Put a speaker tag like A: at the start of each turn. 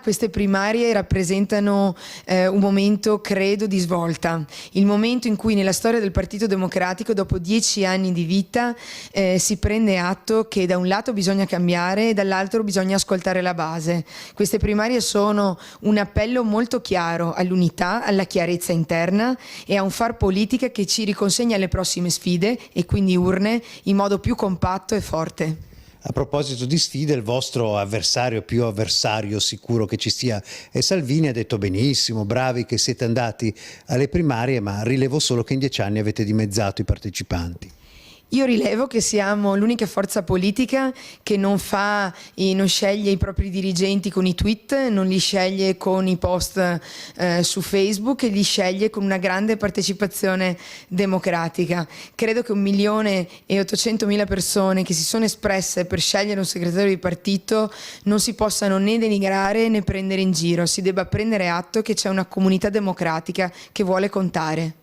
A: Queste primarie rappresentano un momento, credo, di svolta, il momento in cui nella storia del Partito Democratico, dopo 10 anni di vita, si prende atto che da un lato bisogna cambiare e dall'altro bisogna ascoltare la base. Queste primarie sono un appello molto chiaro all'unità, alla chiarezza interna e a un far politica che ci riconsegna alle prossime sfide e quindi urne in modo più compatto e forte.
B: A proposito di sfide, il vostro avversario più avversario sicuro che ci sia è Salvini. Ha detto benissimo, bravi che siete andati alle primarie, ma rilevo solo che in 10 anni avete dimezzato i partecipanti.
A: Io rilevo che siamo l'unica forza politica che non sceglie i propri dirigenti con i tweet, non li sceglie con i post su Facebook, e li sceglie con una grande partecipazione democratica. Credo che 1.800.000 persone che si sono espresse per scegliere un segretario di partito non si possano né denigrare né prendere in giro, si debba prendere atto che c'è una comunità democratica che vuole contare.